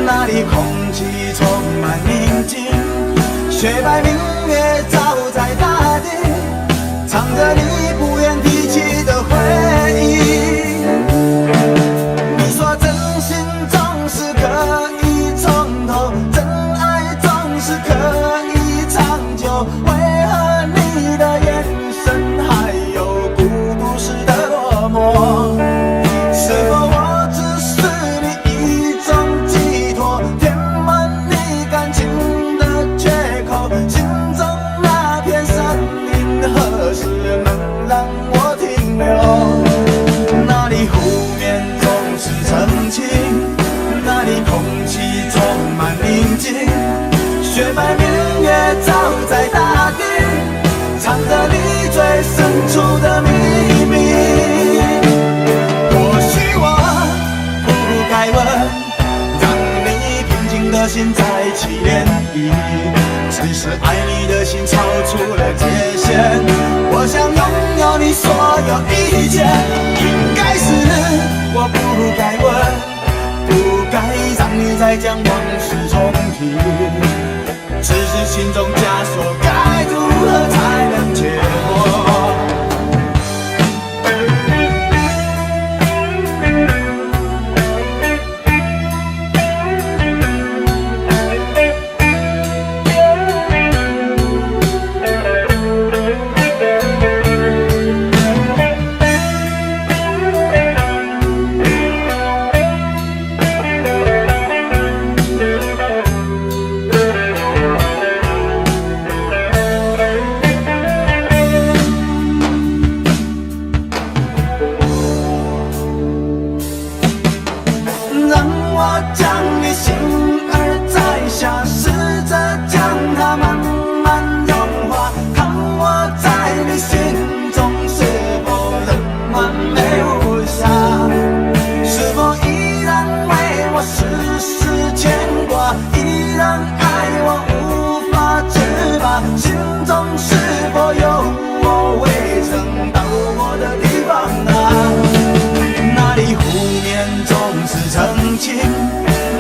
那里空气充满宁静，雪白明月照在大地，唱着你不愿提起的回忆。你说真心总是可以从头，真爱总是可以长久，为何你的眼神还有孤独时的落寞？是否我只是你一种寄托，填满你感情的缺口？心中那片森林何时能让我停留？那里湖面总是澄清，那里空气充满宁静，雪白明月照在大地，藏着你最深处的秘密。该问，让你平静的心再起涟漪。只是爱你的心超出了界限，我想拥有你所有一切。应该是我不该问，不该让你再将往事重提。只是心中枷锁，该如何才能解脱？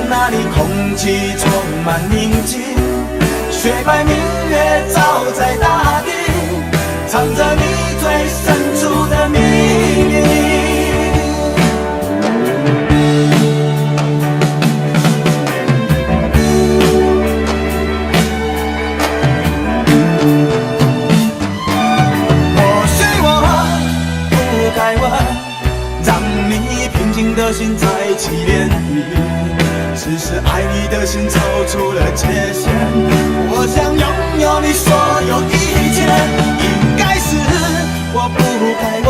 那里空气充满宁静，雪白明月照在大地，藏着你最深处的秘密。或许我不该问，让你平静的心再起涟漪。只是爱你的心超出了界限，我想拥有你所有一切。应该是我不该问，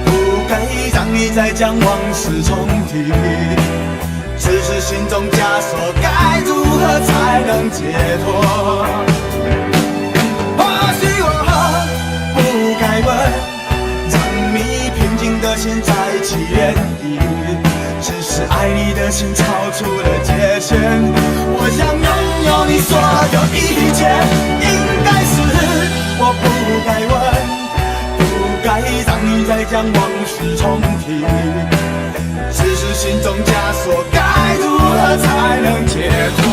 不该让你再将往事重提。只是心中枷锁，该如何才能解脱？或许我不该问，让你平静的心再起涟漪。只是爱你的心超出了界限，我想拥有你所有一切。应该是我不该问，不该让你再将往事重提。只是心中枷锁，该如何才能解脱？